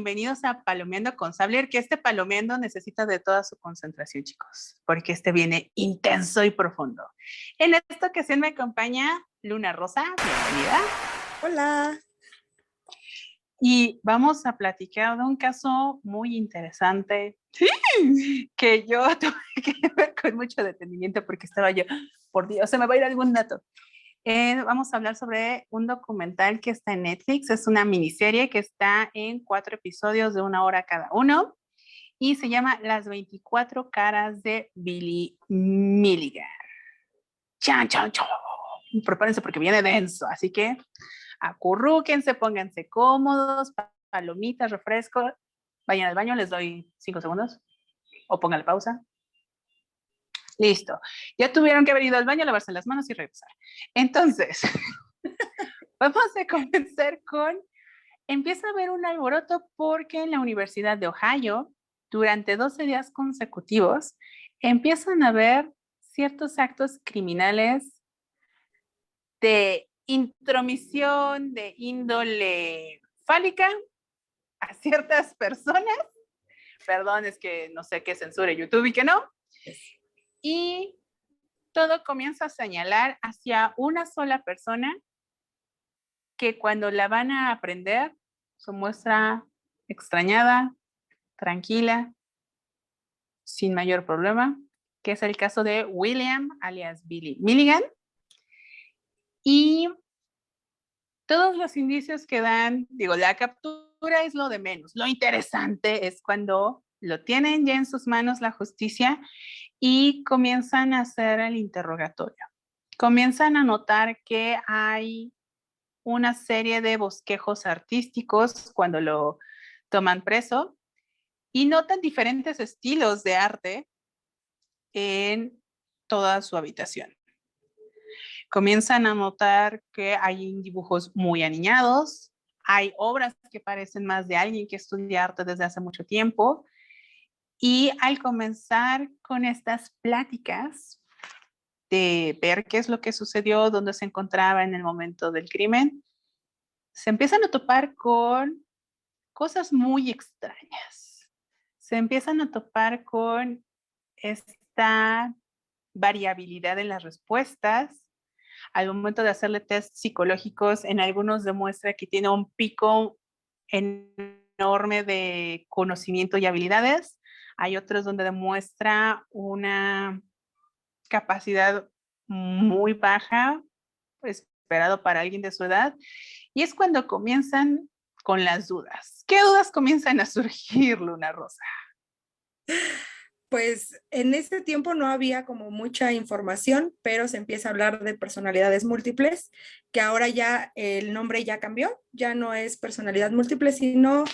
bienvenidos a Palomeando con Sabler, que este palomeando necesita de toda su concentración, chicos, porque este viene intenso y profundo. En esta ocasión me acompaña Luna Rosa, bienvenida. Hola. Y vamos a platicar de un caso muy interesante que yo tuve que ver con mucho detenimiento porque estaba yo, por Dios, se me va a ir algún dato. Vamos a hablar sobre un documental que está en Netflix. Es una miniserie que está en 4 episodios de 1 hora cada uno y se llama Las 24 caras de Billy Milligan. ¡Chan, chan, chan! Prepárense porque viene denso, así que acurrúquense, pónganse cómodos, palomitas, refresco, vayan al baño, les doy 5 segundos o pónganle pausa. Listo. Ya tuvieron que haber ido al baño, lavarse las manos y regresar. Entonces, vamos a comenzar con, empieza a haber un alboroto porque en la Universidad de Ohio, durante 12 días consecutivos, empiezan a haber ciertos actos criminales de intromisión de índole fálica a ciertas personas. Perdón, es que no sé qué censure YouTube y qué no. Y todo comienza a señalar hacia una sola persona que cuando la van a aprender se muestra extrañada, tranquila, sin mayor problema, que es el caso de William, alias Billy Milligan. Y todos los indicios que dan, digo, la captura es lo de menos. Lo interesante es cuando lo tienen ya en sus manos la justicia y comienzan a hacer el interrogatorio. Comienzan a notar que hay una serie de bosquejos artísticos cuando lo toman preso y notan diferentes estilos de arte en toda su habitación. Comienzan a notar que hay dibujos muy aniñados, hay obras que parecen más de alguien que estudia arte desde hace mucho tiempo, y al comenzar con estas pláticas de ver qué es lo que sucedió, dónde se encontraba en el momento del crimen, se empiezan a topar con cosas muy extrañas. Se empiezan a topar con esta variabilidad en las respuestas. Al momento de hacerle test psicológicos, en algunos demuestra que tiene un pico enorme de conocimiento y habilidades. Hay otros donde demuestra una capacidad muy baja, esperado para alguien de su edad. Y es cuando comienzan con las dudas. ¿Qué dudas comienzan a surgir, Luna Rosa? Pues en ese tiempo no había como mucha información, pero se empieza a hablar de personalidades múltiples, que ahora ya el nombre ya cambió, ya no es personalidad múltiple, sino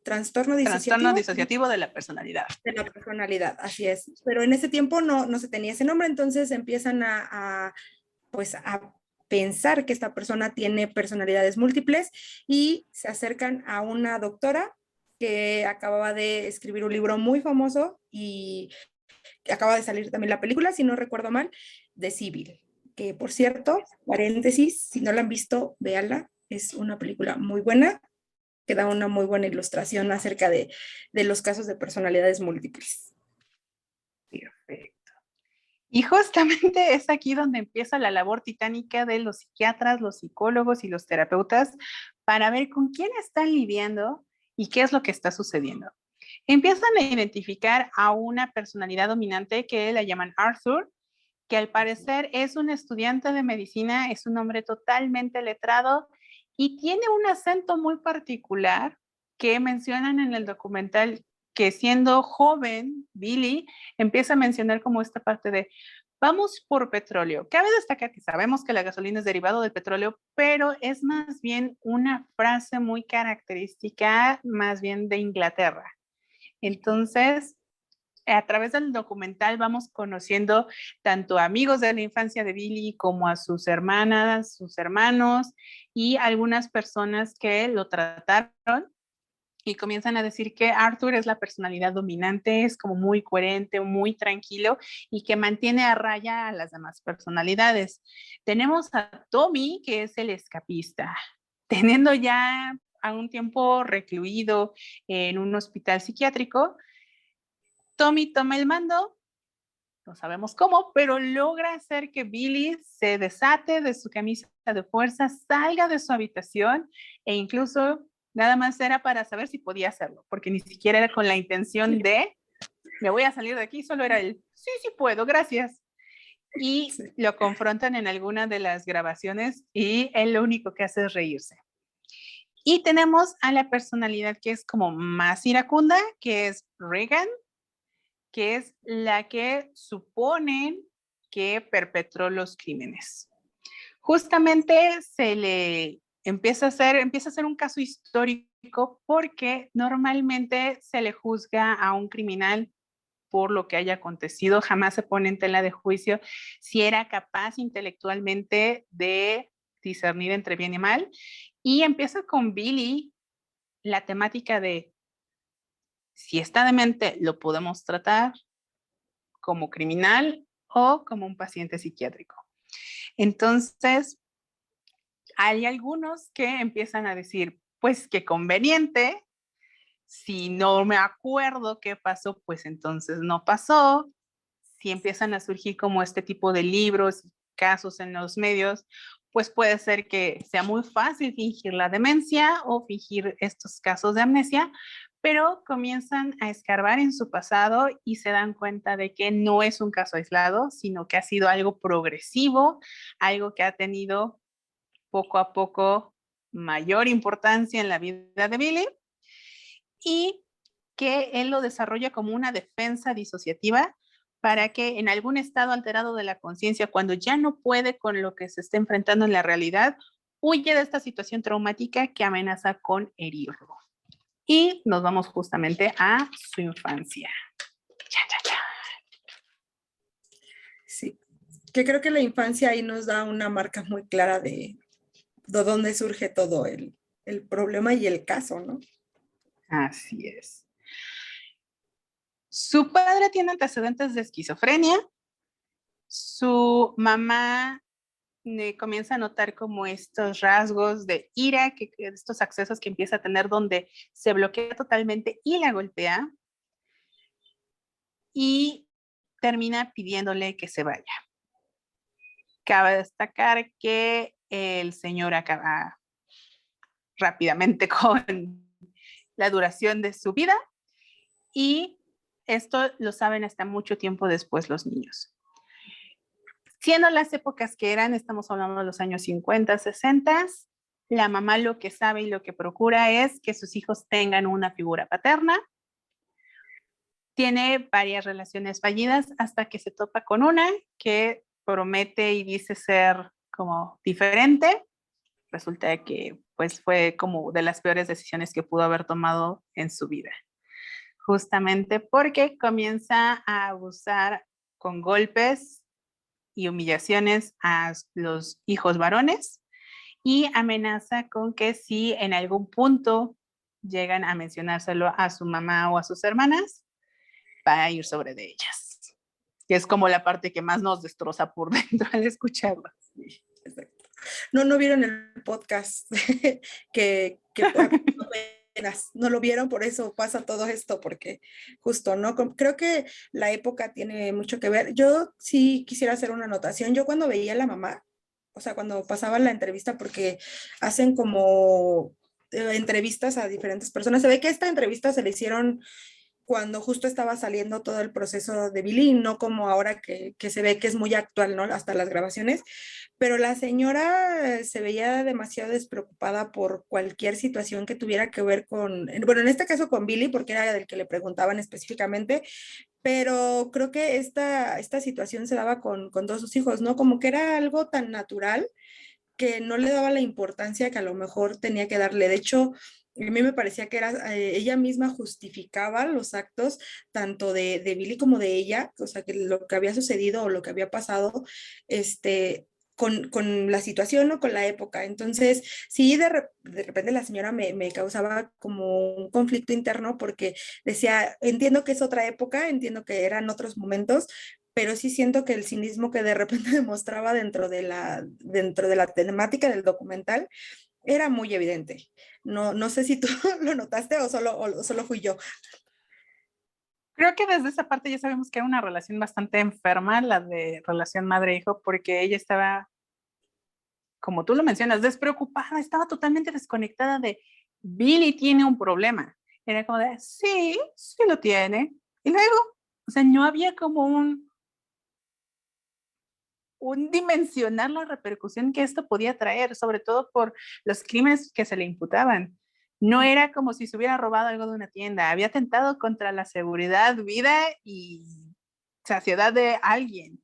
trastorno disociativo de la personalidad. De la personalidad, así es. Pero en ese tiempo no se tenía ese nombre, entonces empiezan pues a pensar que esta persona tiene personalidades múltiples y se acercan a una doctora que acababa de escribir un libro muy famoso y acaba de salir también la película, si no recuerdo mal, de Civil, que por cierto, paréntesis, si no la han visto, véanla, es una película muy buena, que da una muy buena ilustración acerca de los casos de personalidades múltiples. Perfecto. Y justamente es aquí donde empieza la labor titánica de los psiquiatras, los psicólogos y los terapeutas para ver con quién están lidiando y qué es lo que está sucediendo. Empiezan a identificar a una personalidad dominante que la llaman Arthur, que al parecer es un estudiante de medicina, es un hombre totalmente letrado y tiene un acento muy particular que mencionan en el documental, que siendo joven, Billy empieza a mencionar como esta parte de vamos por petróleo. Cabe destacar que sabemos que la gasolina es derivado del petróleo, pero es más bien una frase muy característica, más bien de Inglaterra. Entonces, a través del documental vamos conociendo tanto amigos de la infancia de Billy como a sus hermanas, sus hermanos y algunas personas que lo trataron y comienzan a decir que Arthur es la personalidad dominante, es como muy coherente, muy tranquilo y que mantiene a raya a las demás personalidades. Tenemos a Tommy, que es el escapista, teniendo ya a un tiempo recluido en un hospital psiquiátrico, Tommy toma el mando, no sabemos cómo, pero logra hacer que Billy se desate de su camisa de fuerza, salga de su habitación e incluso nada más era para saber si podía hacerlo, porque ni siquiera era con la intención de me voy a salir de aquí, solo era el sí, sí puedo, gracias. Y lo confrontan en alguna de las grabaciones y él lo único que hace es reírse. Y tenemos a la personalidad que es como más iracunda, que es Regan, que es la que suponen que perpetró los crímenes. Justamente se le empieza a ser un caso histórico porque normalmente se le juzga a un criminal por lo que haya acontecido, jamás se pone en tela de juicio si era capaz intelectualmente de discernir entre bien y mal. Y empieza con Billy la temática de si está demente, lo podemos tratar como criminal o como un paciente psiquiátrico. Entonces, hay algunos que empiezan a decir, pues qué conveniente, si no me acuerdo qué pasó, pues entonces no pasó. Si empiezan a surgir como este tipo de libros, casos en los medios, pues puede ser que sea muy fácil fingir la demencia o fingir estos casos de amnesia, pero comienzan a escarbar en su pasado y se dan cuenta de que no es un caso aislado, sino que ha sido algo progresivo, algo que ha tenido poco a poco mayor importancia en la vida de Billy y que él lo desarrolla como una defensa disociativa para que en algún estado alterado de la conciencia, cuando ya no puede con lo que se está enfrentando en la realidad, huye de esta situación traumática que amenaza con herirlo. Y nos vamos justamente a su infancia. Cha, cha, cha. Sí, que creo que la infancia ahí nos da una marca muy clara de dónde surge todo el problema y el caso, ¿no? Así es. Su padre tiene antecedentes de esquizofrenia. Su mamá comienza a notar como estos rasgos de ira, estos accesos que empieza a tener donde se bloquea totalmente y la golpea y termina pidiéndole que se vaya. Cabe destacar que el señor acaba rápidamente con la duración de su vida y esto lo saben hasta mucho tiempo después los niños. Siendo las épocas que eran, estamos hablando de los años 50, 60, la mamá lo que sabe y lo que procura es que sus hijos tengan una figura paterna. Tiene varias relaciones fallidas hasta que se topa con una que promete y dice ser como diferente. Resulta que pues fue como de las peores decisiones que pudo haber tomado en su vida. Justamente porque comienza a abusar con golpes y humillaciones a los hijos varones y amenaza con que si en algún punto llegan a mencionárselo a su mamá o a sus hermanas, va a ir sobre de ellas. Que es como la parte que más nos destroza por dentro al escucharlo. Sí, exacto. No vieron el podcast que apenas no lo vieron, por eso pasa todo esto, porque justo, ¿no? Creo que la época tiene mucho que ver. Yo sí quisiera hacer una anotación. Yo cuando veía a la mamá, o sea, cuando pasaba la entrevista, porque hacen como entrevistas a diferentes personas, se ve que esta entrevista se le hicieron cuando justo estaba saliendo todo el proceso de Billy, no como ahora que se ve que es muy actual, ¿no? Hasta las grabaciones, pero la señora se veía demasiado despreocupada por cualquier situación que tuviera que ver con, bueno, en este caso con Billy, porque era del que le preguntaban específicamente, pero creo que esta situación se daba con todos sus hijos, ¿no? Como que era algo tan natural que no le daba la importancia que a lo mejor tenía que darle. De hecho, a mí me parecía que era, ella misma justificaba los actos tanto de Billy como de ella, o sea, que lo que había sucedido o lo que había pasado, con la situación o con la época. Entonces, sí, de repente la señora me causaba como un conflicto interno porque decía, entiendo que es otra época, entiendo que eran otros momentos, pero sí siento que el cinismo que de repente demostraba dentro de la temática del documental era muy evidente. No, no sé si tú lo notaste o solo fui yo. Creo que desde esa parte ya sabemos que era una relación bastante enferma, la de relación madre-hijo, porque ella estaba, como tú lo mencionas, despreocupada, estaba totalmente desconectada de Billy tiene un problema. Era como de, sí, sí lo tiene. Y luego, o sea, no había como un dimensionar la repercusión que esto podía traer, sobre todo por los crímenes que se le imputaban. No era como si se hubiera robado algo de una tienda, había atentado contra la seguridad, vida y saciedad de alguien.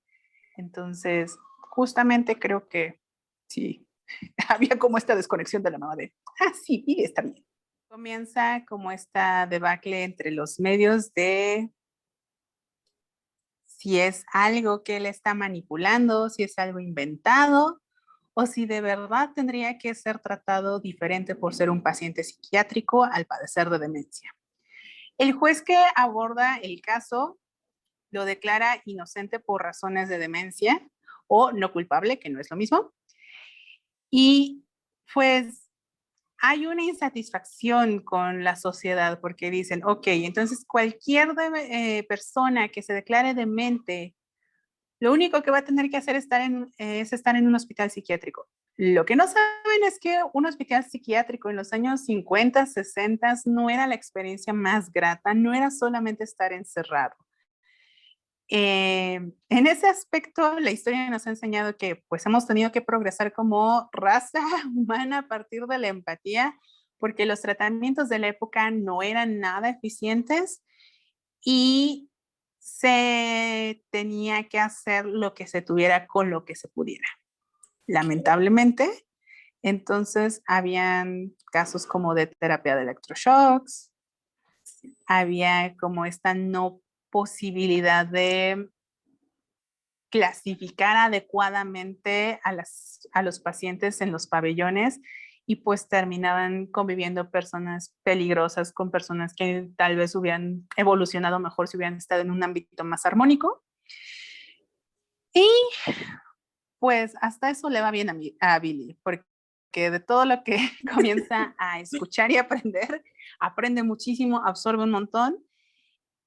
Entonces, justamente creo que sí, había como esta desconexión de la mamá de, sí, Pili está bien. Comienza como esta debacle entre los medios de si es algo que él está manipulando, si es algo inventado o si de verdad tendría que ser tratado diferente por ser un paciente psiquiátrico al padecer de demencia. El juez que aborda el caso lo declara inocente por razones de demencia o no culpable, que no es lo mismo. Y pues hay una insatisfacción con la sociedad porque dicen, ok, entonces cualquier persona que se declare demente, lo único que va a tener que hacer es estar en un hospital psiquiátrico. Lo que no saben es que un hospital psiquiátrico en los años 50, 60 no era la experiencia más grata, no era solamente estar encerrado. En ese aspecto, la historia nos ha enseñado que pues hemos tenido que progresar como raza humana a partir de la empatía, porque los tratamientos de la época no eran nada eficientes y se tenía que hacer lo que se tuviera con lo que se pudiera. Lamentablemente, entonces habían casos como de terapia de electroshocks, había como esta no posibilidad de clasificar adecuadamente a los pacientes en los pabellones y pues terminaban conviviendo personas peligrosas con personas que tal vez hubieran evolucionado mejor si hubieran estado en un ámbito más armónico. Y pues hasta eso le va bien a Billy, porque de todo lo que comienza a escuchar y aprender, aprende muchísimo, absorbe un montón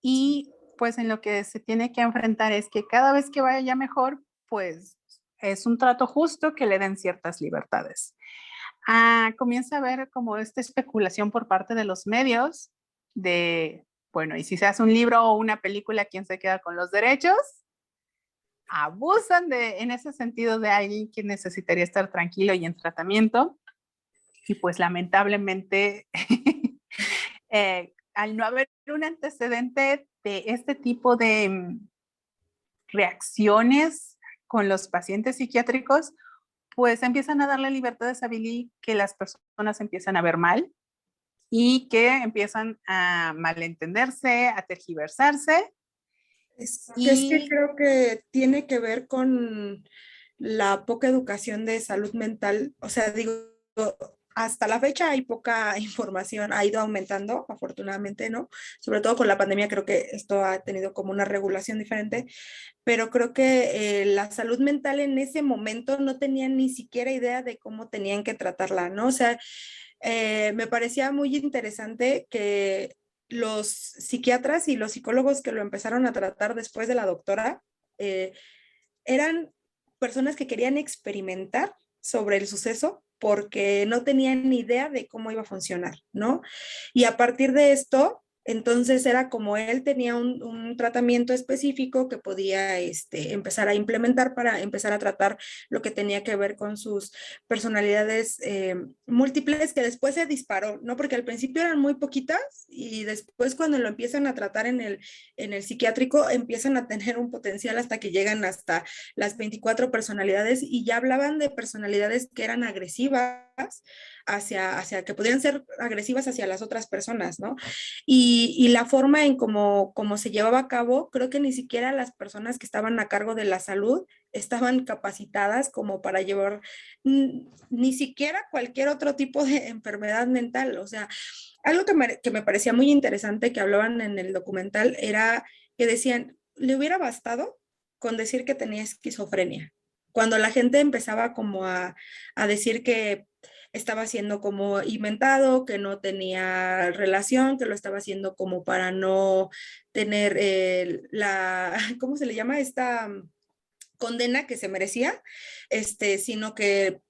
y pues en lo que se tiene que enfrentar es que cada vez que vaya mejor, pues es un trato justo que le den ciertas libertades. Comienza a haber como esta especulación por parte de los medios de, bueno, y si se hace un libro o una película, ¿quién se queda con los derechos? Abusan en ese sentido de alguien que necesitaría estar tranquilo y en tratamiento. Y pues lamentablemente, al no haber un antecedente de este tipo de reacciones con los pacientes psiquiátricos, pues empiezan a darle libertades a Billy que las personas empiezan a ver mal y que empiezan a malentenderse, a tergiversarse. Es que Y creo que tiene que ver con la poca educación de salud mental. O sea, digo, hasta la fecha hay poca información, ha ido aumentando, afortunadamente, ¿no? Sobre todo con la pandemia, creo que esto ha tenido como una regulación diferente, pero creo que la salud mental en ese momento no tenían ni siquiera idea de cómo tenían que tratarla, ¿no? O sea, me parecía muy interesante que los psiquiatras y los psicólogos que lo empezaron a tratar después de la doctora eh, eran personas que querían experimentar sobre el suceso porque no tenían ni idea de cómo iba a funcionar, ¿no? Y a partir de esto, entonces era como él tenía un tratamiento específico que podía empezar a implementar para empezar a tratar lo que tenía que ver con sus personalidades múltiples, que después se disparó, ¿no? Porque al principio eran muy poquitas y después cuando lo empiezan a tratar en el psiquiátrico empiezan a tener un potencial hasta que llegan hasta las 24 personalidades y ya hablaban de personalidades que eran agresivas hacia que podían ser agresivas hacia las otras personas, ¿no? Y la forma en cómo se llevaba a cabo, creo que ni siquiera las personas que estaban a cargo de la salud estaban capacitadas como para llevar ni siquiera cualquier otro tipo de enfermedad mental. O sea, algo que me parecía muy interesante que hablaban en el documental era que decían, le hubiera bastado con decir que tenía esquizofrenia. Cuando la gente empezaba como a decir estaba siendo como inventado, que no tenía relación, que lo estaba haciendo como para no tener ¿cómo se le llama? Esta condena que se merecía, sino que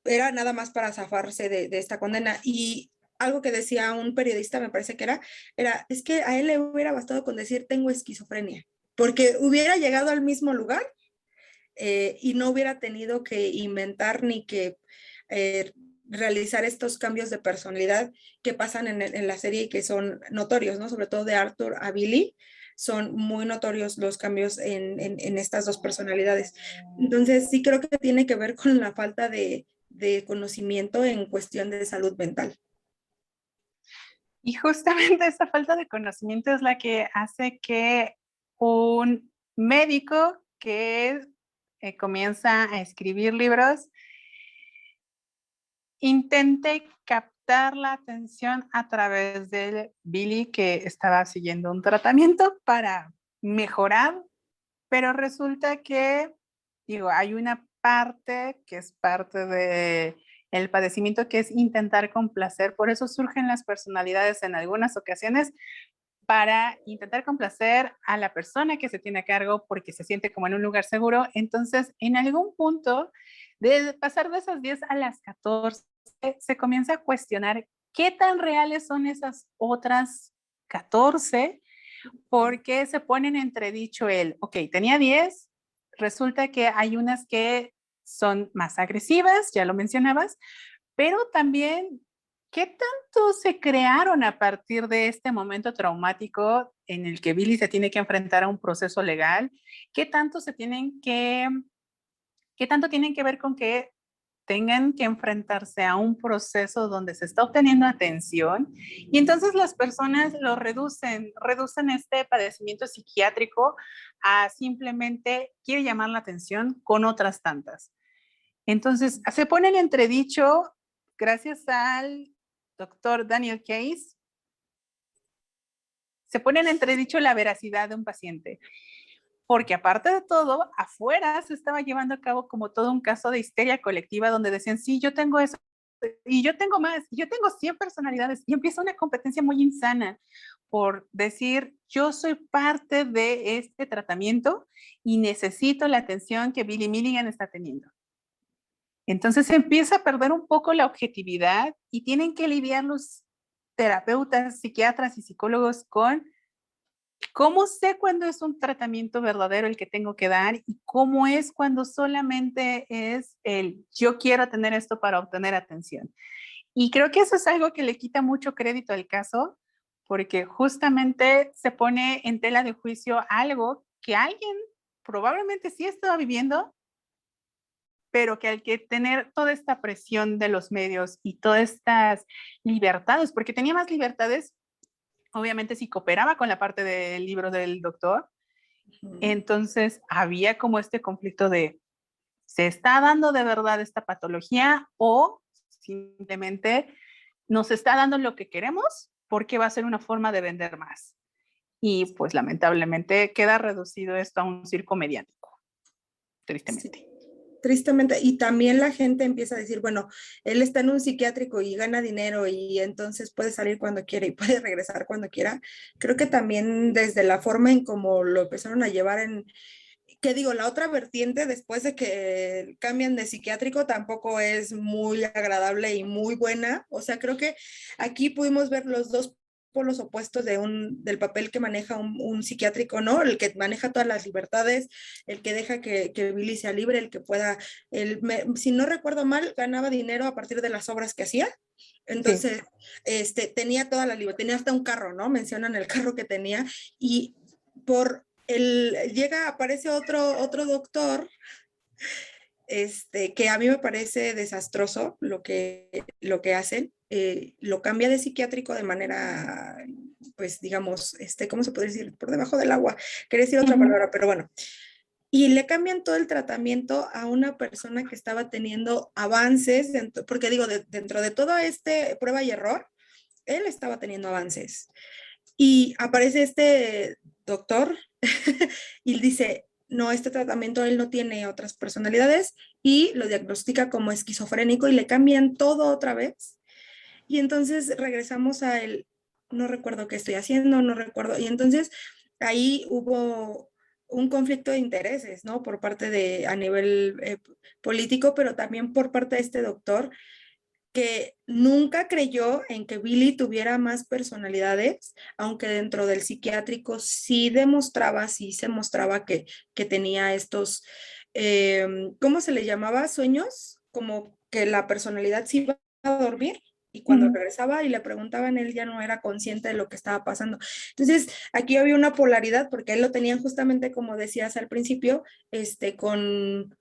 era nada más para zafarse de esta condena. Y algo que decía un periodista, me parece que es que a él le hubiera bastado con decir tengo esquizofrenia, porque hubiera llegado al mismo lugar y no hubiera tenido que inventar ni que eh, realizar estos cambios de personalidad que pasan en la serie y que son notorios, ¿no? Sobre todo de Arthur a Billy, son muy notorios los cambios en estas dos personalidades. Entonces, sí creo que tiene que ver con la falta de conocimiento en cuestión de salud mental. Y justamente esa falta de conocimiento es la que hace que un médico que comienza a escribir libros intente captar la atención a través de Billy, que estaba siguiendo un tratamiento para mejorar, pero resulta que, digo, hay una parte que es parte de el padecimiento que es intentar complacer, por eso surgen las personalidades en algunas ocasiones para intentar complacer a la persona que se tiene a cargo porque se siente como en un lugar seguro. Entonces, en algún punto, de pasar de esas 10 a las 14, se comienza a cuestionar qué tan reales son esas otras 14, porque se ponen en entredicho ok, tenía 10, resulta que hay unas que son más agresivas, ya lo mencionabas, pero también, ¿qué tanto se crearon a partir de este momento traumático en el que Billy se tiene que enfrentar a un proceso legal? ¿Qué tanto qué tanto tienen que ver con que tengan que enfrentarse a un proceso donde se está obteniendo atención y entonces las personas lo reducen este padecimiento psiquiátrico a simplemente quiere llamar la atención con otras tantas? Entonces, se pone en entredicho, gracias al doctor Daniel Case, se pone en entredicho la veracidad de un paciente, porque aparte de todo, afuera se estaba llevando a cabo como todo un caso de histeria colectiva donde decían, sí, yo tengo eso, y yo tengo más, y yo tengo 100 personalidades, y empieza una competencia muy insana por decir, yo soy parte de este tratamiento y necesito la atención que Billy Milligan está teniendo. Entonces se empieza a perder un poco la objetividad y tienen que lidiar los terapeutas, psiquiatras y psicólogos con cómo sé cuándo es un tratamiento verdadero el que tengo que dar y cómo es cuando solamente es el yo quiero tener esto para obtener atención. Y creo que eso es algo que le quita mucho crédito al caso porque justamente se pone en tela de juicio algo que alguien probablemente sí estaba viviendo, pero que al que tener toda esta presión de los medios y todas estas libertades, porque tenía más libertades, obviamente si cooperaba con la parte del libro del doctor, entonces había como este conflicto de, ¿se está dando de verdad esta patología o simplemente nos está dando lo que queremos porque va a ser una forma de vender más? Y pues lamentablemente queda reducido esto a un circo mediático, tristemente. Sí. Tristemente, y también la gente empieza a decir, bueno, él está en un psiquiátrico y gana dinero y entonces puede salir cuando quiera y puede regresar cuando quiera. Creo que también desde la forma en cómo lo empezaron a llevar que digo, la otra vertiente después de que cambian de psiquiátrico tampoco es muy agradable y muy buena. O sea, creo que aquí pudimos ver los dos polos opuestos del papel que maneja un psiquiátrico, ¿no? El que maneja todas las libertades, el que deja que Billy sea libre, el que pueda, si no recuerdo mal, ganaba dinero a partir de las obras que hacía. Entonces, tenía toda la libertad, tenía hasta un carro, ¿no? Mencionan el carro que tenía y aparece otro doctor, que a mí me parece desastroso lo que hacen, lo cambia de psiquiátrico de manera, pues digamos, ¿cómo se puede decir? Por debajo del agua, quería decir otra palabra, pero bueno, y le cambian todo el tratamiento a una persona que estaba teniendo avances, porque digo, dentro de todo prueba y error, él estaba teniendo avances. Y aparece este doctor y dice, no, este tratamiento él no tiene otras personalidades, y lo diagnostica como esquizofrénico y le cambian todo otra vez. Y entonces regresamos a él, no recuerdo qué estoy haciendo, no recuerdo. Y entonces ahí hubo un conflicto de intereses, ¿no? Por parte de, a nivel político, pero también por parte de este doctor, que nunca creyó en que Billy tuviera más personalidades, aunque dentro del psiquiátrico sí se mostraba que tenía estos, ¿cómo se le llamaba? Sueños, como que la personalidad se iba a dormir y cuando regresaba y le preguntaban, él ya no era consciente de lo que estaba pasando. Entonces, aquí había una polaridad porque él lo tenían justamente, como decías al principio, con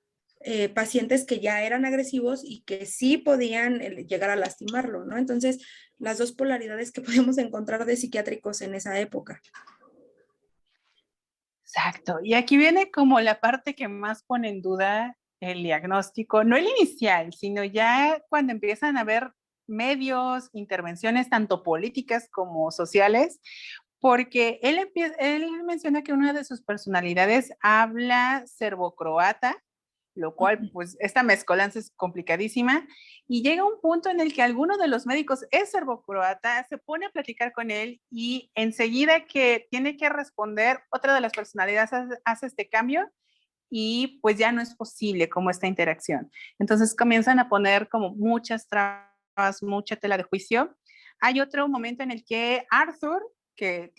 pacientes que ya eran agresivos y que sí podían llegar a lastimarlo, ¿no? Entonces, las dos polaridades que podemos encontrar de psiquiátricos en esa época. Exacto. Y aquí viene como la parte que más pone en duda el diagnóstico, no el inicial, sino ya cuando empiezan a haber medios, intervenciones tanto políticas como sociales, porque él menciona que una de sus personalidades habla serbocroata, lo cual, pues, esta mezcolanza es complicadísima, y llega un punto en el que alguno de los médicos es serbocroata, se pone a platicar con él y enseguida que tiene que responder, otra de las personalidades hace este cambio y pues ya no es posible como esta interacción. Entonces comienzan a poner como muchas trabas, mucha tela de juicio. Hay otro momento en el que Arthur, que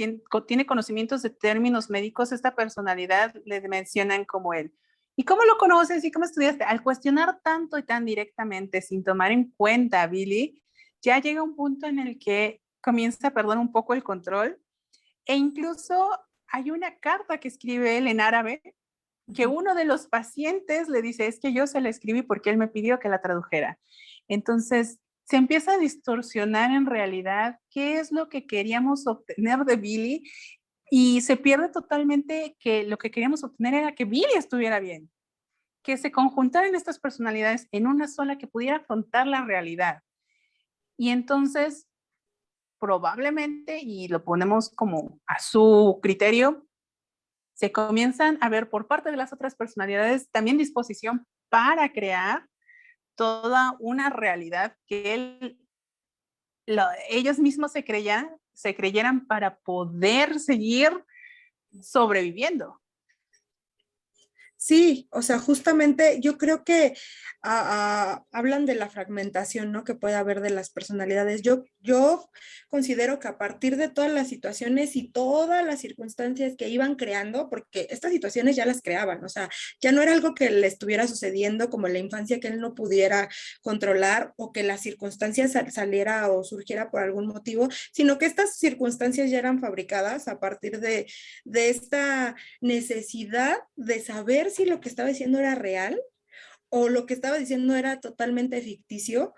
tiene conocimientos de términos médicos, esta personalidad le mencionan como él. ¿Y cómo lo conoces? ¿Y cómo estudiaste? Al cuestionar tanto y tan directamente, sin tomar en cuenta a Billy, ya llega un punto en el que comienza a perder un poco el control e incluso hay una carta que escribe él en árabe que uno de los pacientes le dice, es que yo se la escribí porque él me pidió que la tradujera. Entonces, se empieza a distorsionar en realidad qué es lo que queríamos obtener de Billy y se pierde totalmente que lo que queríamos obtener era que Billy estuviera bien, que se conjuntaran estas personalidades en una sola que pudiera afrontar la realidad. Y entonces, probablemente, y lo ponemos como a su criterio, se comienzan a ver por parte de las otras personalidades también disposición para crear toda una realidad que ellos mismos se creyeran para poder seguir sobreviviendo. Sí, o sea, justamente yo creo que hablan de la fragmentación, ¿no? Que puede haber de las personalidades. Yo considero que a partir de todas las situaciones y todas las circunstancias que iban creando, porque estas situaciones ya las creaban, o sea, ya no era algo que le estuviera sucediendo como en la infancia que él no pudiera controlar o que la circunstancia saliera o surgiera por algún motivo, sino que estas circunstancias ya eran fabricadas a partir de esta necesidad de saber si lo que estaba diciendo era real o lo que estaba diciendo era totalmente ficticio.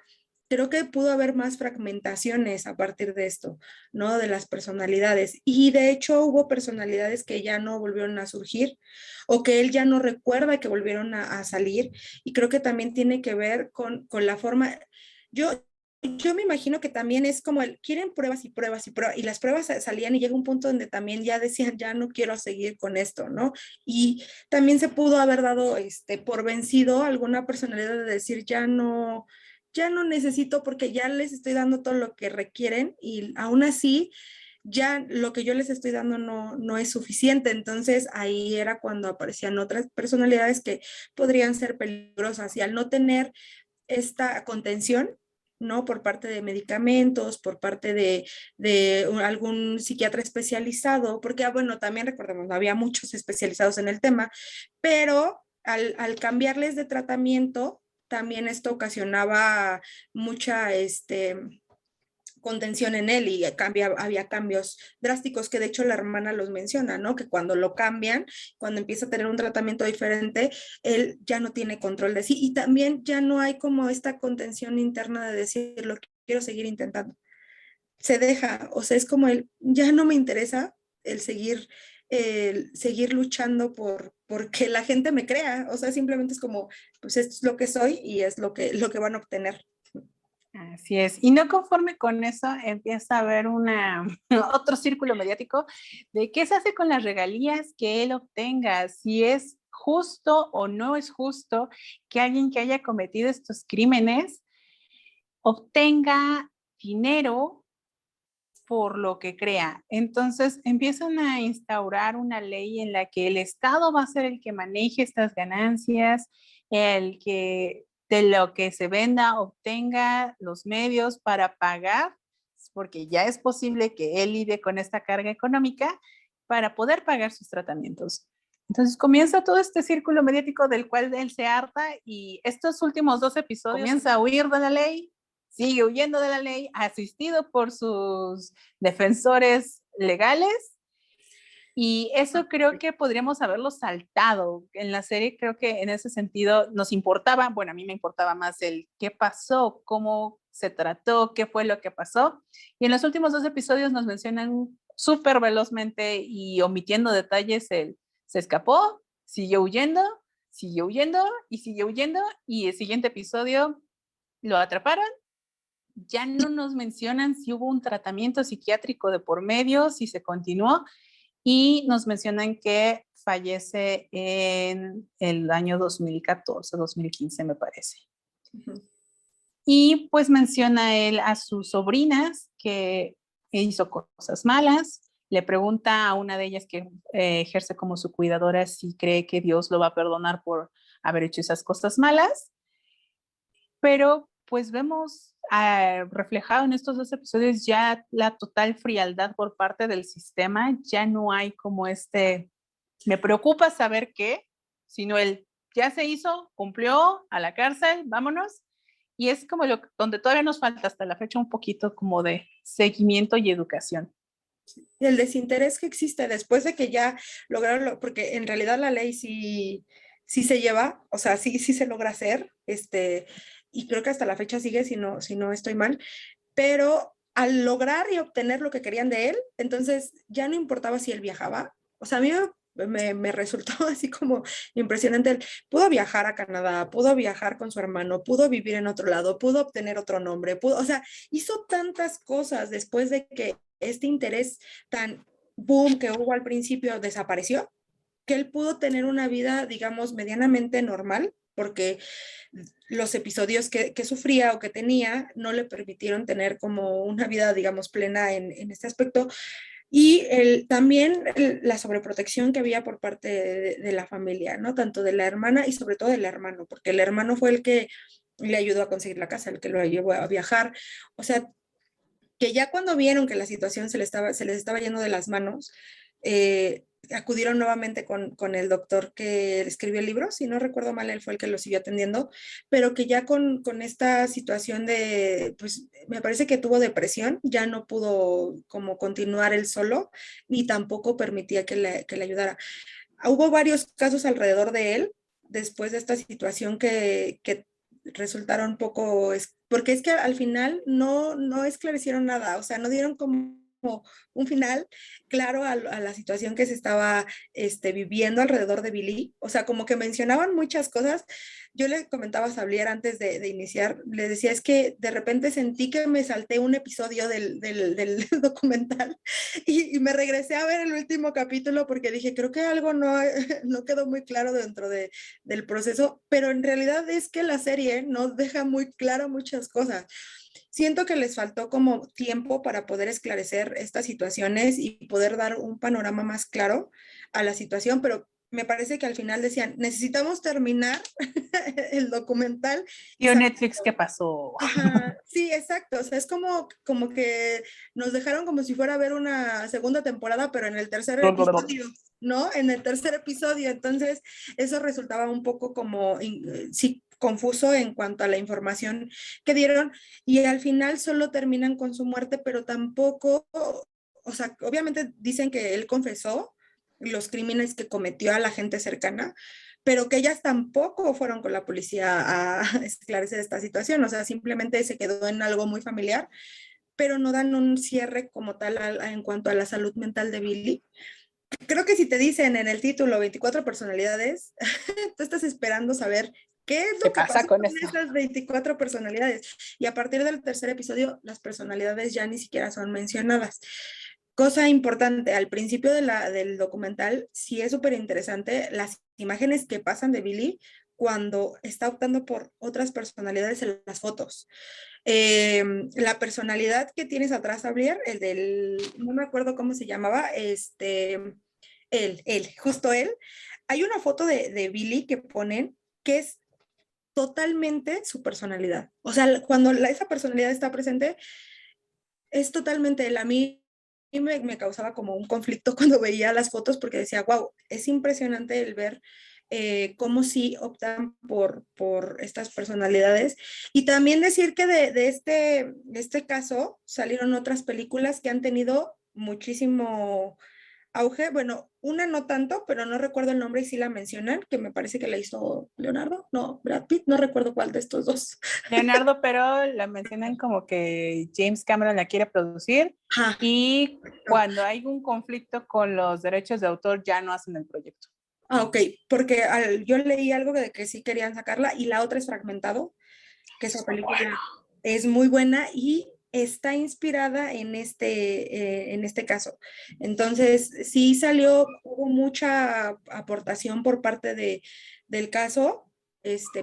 Creo que pudo haber más fragmentaciones a partir de esto, ¿no? De las personalidades. Y de hecho hubo personalidades que ya no volvieron a surgir o que él ya no recuerda que volvieron a salir. Y creo que también tiene que ver con la forma. Yo me imagino que también es como quieren pruebas y pruebas y pruebas, y las pruebas salían y llega un punto donde también ya decían, ya no quiero seguir con esto, ¿no? Y también se pudo haber dado por vencido alguna personalidad de decir, ya no necesito porque ya les estoy dando todo lo que requieren y aún así ya lo que yo les estoy dando no es suficiente. Entonces ahí era cuando aparecían otras personalidades que podrían ser peligrosas y al no tener esta contención, ¿no? Por parte de medicamentos, por parte de algún psiquiatra especializado, porque, bueno, también recordemos, había muchos especializados en el tema, pero al cambiarles de tratamiento, también esto ocasionaba mucha, contención en él y había cambios drásticos que de hecho la hermana los menciona, ¿no? Que cuando lo cambian, cuando empieza a tener un tratamiento diferente, él ya no tiene control de sí y también ya no hay como esta contención interna de decir lo que quiero seguir intentando. Se deja, o sea, es como el ya no me interesa el seguir luchando porque la gente me crea, o sea, simplemente es como, pues esto es lo que soy y es lo que van a obtener. Así es. Y no conforme con eso, empieza a haber otro círculo mediático de qué se hace con las regalías que él obtenga, si es justo o no es justo que alguien que haya cometido estos crímenes obtenga dinero por lo que crea. Entonces empiezan a instaurar una ley en la que el Estado va a ser el que maneje estas ganancias, el que de lo que se venda obtenga los medios para pagar, porque ya es posible que él lide con esta carga económica para poder pagar sus tratamientos. Entonces comienza todo este círculo mediático del cual él se harta y estos últimos 2 episodios comienza a huir de la ley, sigue huyendo de la ley, asistido por sus defensores legales, y eso creo que podríamos haberlo saltado. En la serie creo que en ese sentido nos importaba, bueno, a mí me importaba más el qué pasó, cómo se trató, qué fue lo que pasó, y en los últimos 2 episodios nos mencionan súper velozmente y omitiendo detalles el se escapó, siguió huyendo y siguió huyendo, y el siguiente episodio lo atraparon. Ya no nos mencionan si hubo un tratamiento psiquiátrico de por medio, si se continuó, y nos mencionan que fallece en el año 2014, 2015 me parece. Uh-huh. Y pues menciona él a sus sobrinas que hizo cosas malas, le pregunta a una de ellas que ejerce como su cuidadora si cree que Dios lo va a perdonar por haber hecho esas cosas malas, pero pues vemos reflejado en estos 2 episodios ya la total frialdad por parte del sistema. Ya no hay como me preocupa saber qué, sino el ya se hizo, cumplió, a la cárcel, vámonos. Y es como donde todavía nos falta hasta la fecha un poquito como de seguimiento y educación. El desinterés que existe después de que ya lograron, porque en realidad la ley sí se lleva, o sea, sí se logra hacer, y creo que hasta la fecha sigue, si no estoy mal, pero al lograr y obtener lo que querían de él, entonces ya no importaba si él viajaba. O sea, a mí me resultó así como impresionante. Él pudo viajar a Canadá, pudo viajar con su hermano, pudo vivir en otro lado, pudo obtener otro nombre, o sea, hizo tantas cosas después de que este interés tan boom que hubo al principio desapareció, que él pudo tener una vida, digamos, medianamente normal, porque los episodios que sufría o que tenía no le permitieron tener como una vida, digamos, plena en este aspecto. Y también la sobreprotección que había por parte de la familia, ¿no? Tanto de la hermana y sobre todo del hermano, porque el hermano fue el que le ayudó a conseguir la casa, el que lo llevó a viajar. O sea, que ya cuando vieron que la situación se les estaba yendo de las manos, acudieron nuevamente con el doctor que escribió el libro, si no recuerdo mal, él fue el que lo siguió atendiendo, pero que ya con esta situación pues me parece que tuvo depresión, ya no pudo como continuar él solo, ni tampoco permitía que le ayudara. Hubo varios casos alrededor de él, después de esta situación que resultaron poco, porque es que al final no esclarecieron nada, o sea, no dieron como un final claro a la situación que se estaba viviendo alrededor de Billy, o sea, como que mencionaban muchas cosas. Yo le comentaba a Sablier antes de iniciar, le decía, es que de repente sentí que me salté un episodio del documental y me regresé a ver el último capítulo porque dije, creo que algo no quedó muy claro dentro del proceso, pero en realidad es que la serie nos deja muy claro muchas cosas. Siento que les faltó como tiempo para poder esclarecer estas situaciones y poder dar un panorama más claro a la situación, pero me parece que al final decían, necesitamos terminar el documental. ¿Y Netflix qué pasó? Ajá, sí, exacto. O sea, es como que nos dejaron como si fuera a ver una segunda temporada, pero en el tercer episodio, ¿no? En el tercer episodio. Entonces, eso resultaba un poco como, sí, confuso en cuanto a la información que dieron. Y al final solo terminan con su muerte, pero tampoco, o sea, obviamente dicen que él confesó los crímenes que cometió a la gente cercana, pero que ellas tampoco fueron con la policía a esclarecer esta situación, o sea, simplemente se quedó en algo muy familiar, pero no dan un cierre como tal en cuanto a la salud mental de Billy. Creo que si te dicen en el título 24 personalidades, tú estás esperando saber qué es lo que pasa con esas 24 personalidades. Y a partir del tercer episodio, las personalidades ya ni siquiera son mencionadas. Cosa importante, al principio del documental, sí es súper interesante las imágenes que pasan de Billy cuando está optando por otras personalidades en las fotos. La personalidad que tienes atrás, Gabriel, el del, no me acuerdo cómo se llamaba, justo él. Hay una foto de Billy que ponen que es totalmente su personalidad. O sea, cuando esa personalidad está presente, es totalmente él. A mí me causaba como un conflicto cuando veía las fotos porque decía, wow, es impresionante el ver cómo sí optan por estas personalidades. Y también decir que de este caso salieron otras películas que han tenido muchísimo auge. Bueno, una no tanto, pero no recuerdo el nombre y sí la mencionan, que me parece que la hizo Leonardo, no, Brad Pitt, no recuerdo cuál de estos dos. Leonardo, pero la mencionan como que James Cameron la quiere producir Ajá. y cuando hay un conflicto con los derechos de autor ya no hacen el proyecto. Ah, ok, porque yo leí algo de que sí querían sacarla y la otra es Fragmentado, que esa película es muy buena y está inspirada en este caso. Entonces, sí salió, hubo mucha aportación por parte del caso,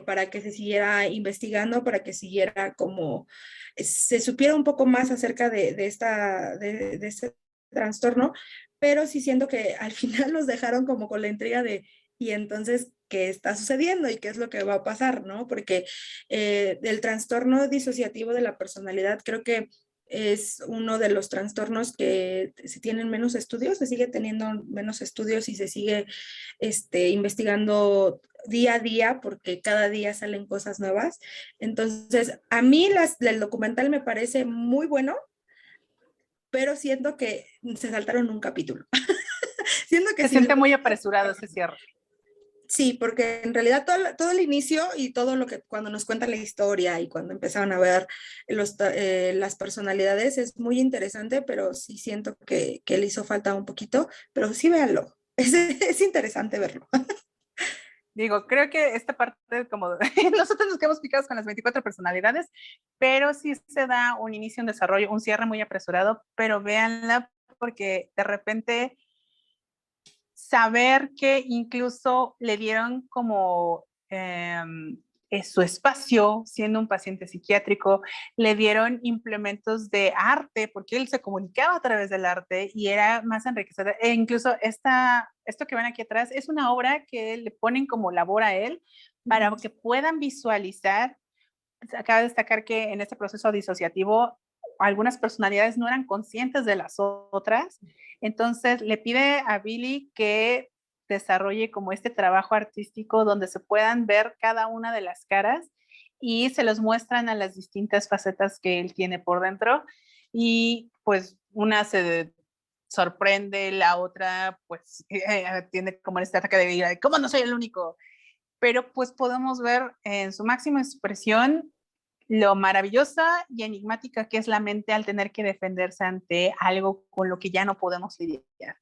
para que se siguiera investigando, para que siguiera como, se supiera un poco más acerca de este trastorno, pero sí siento que al final los dejaron como con la intriga de, y entonces, ¿qué está sucediendo y qué es lo que va a pasar, ¿no? Porque el trastorno disociativo de la personalidad creo que es uno de los trastornos que se tienen menos estudios, se sigue teniendo menos estudios y se sigue investigando día a día porque cada día salen cosas nuevas. Entonces, a mí el documental me parece muy bueno, pero siento que se saltaron un capítulo. Siento que Se sí. siente muy apresurado ese cierre. Sí, porque en realidad todo el inicio y todo lo que cuando nos cuentan la historia y cuando empezaron a ver las personalidades es muy interesante, pero sí siento que le hizo falta un poquito, pero sí véanlo, es interesante verlo. Digo, creo que esta parte, como nosotros nos quedamos picados con las 24 personalidades, pero sí se da un inicio, un desarrollo, un cierre muy apresurado, pero véanla porque de repente saber que incluso le dieron como su espacio siendo un paciente psiquiátrico, le dieron implementos de arte porque él se comunicaba a través del arte y era más enriquecedor. E incluso esto que ven aquí atrás es una obra que le ponen como labor a él para que puedan visualizar. Acaba de destacar que en este proceso disociativo algunas personalidades no eran conscientes de las otras, entonces le pide a Billy que desarrolle como este trabajo artístico donde se puedan ver cada una de las caras y se los muestran a las distintas facetas que él tiene por dentro y pues una se sorprende, la otra pues tiene como este ataque de vida, ¿cómo no soy el único? Pero pues podemos ver en su máxima expresión lo maravillosa y enigmática que es la mente al tener que defenderse ante algo con lo que ya no podemos lidiar.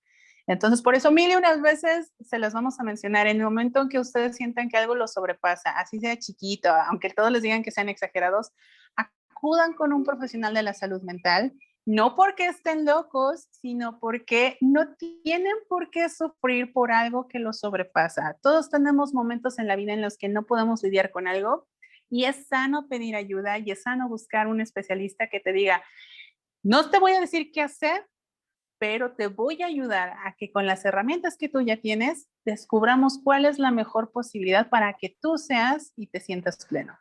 Entonces, por eso mil y unas veces se las vamos a mencionar en el momento en que ustedes sientan que algo los sobrepasa, así sea chiquito, aunque todos les digan que sean exagerados, acudan con un profesional de la salud mental, no porque estén locos, sino porque no tienen por qué sufrir por algo que los sobrepasa. Todos tenemos momentos en la vida en los que no podemos lidiar con algo y es sano pedir ayuda y es sano buscar un especialista que te diga, no te voy a decir qué hacer, pero te voy a ayudar a que con las herramientas que tú ya tienes, descubramos cuál es la mejor posibilidad para que tú seas y te sientas pleno.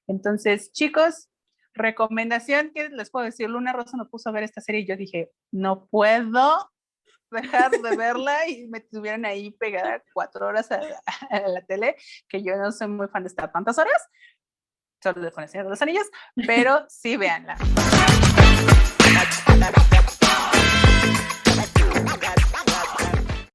Entonces, chicos, recomendación que les puedo decir, Luna Rosa me puso a ver esta serie y yo dije, no puedo dejar de verla y me tuvieron ahí pegada 4 horas a la tele, que yo no soy muy fan de estar tantas horas, solo con el Señor de los Anillos, pero sí véanla.